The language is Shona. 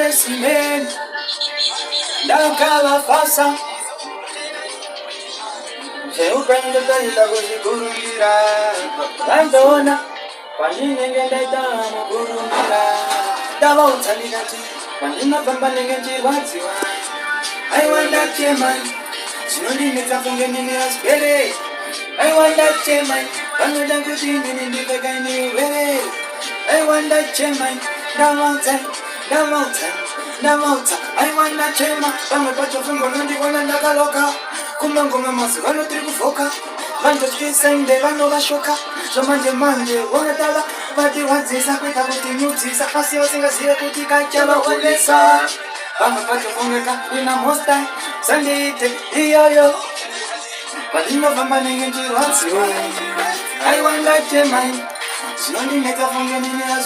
mercy man. Nakala fasa. Se upendo tayita kuzikurumira. Tandona. Panine ngenda mukurumira. Dava utsalikati. Panina pamba ngenji wadziwa. I want that chairman. Slowly make a function in your spirit. I want that chairman. I'm not a good thing in the kind of way. I want that chairman. The mountain. I want that chairman. I'm a bunch of them on the one and the loca. Kumangoma Masano Tribufoka. Vanto saying they run over shoka. So Monday, one dollar. But the ones is up with a good news. It's a fast thing as here to take a java one lesson. I'm a bunch of Funga in a most time. Sunday, yo. But you know, I'm running into what's you. I want that chairman. Slowly make a function in your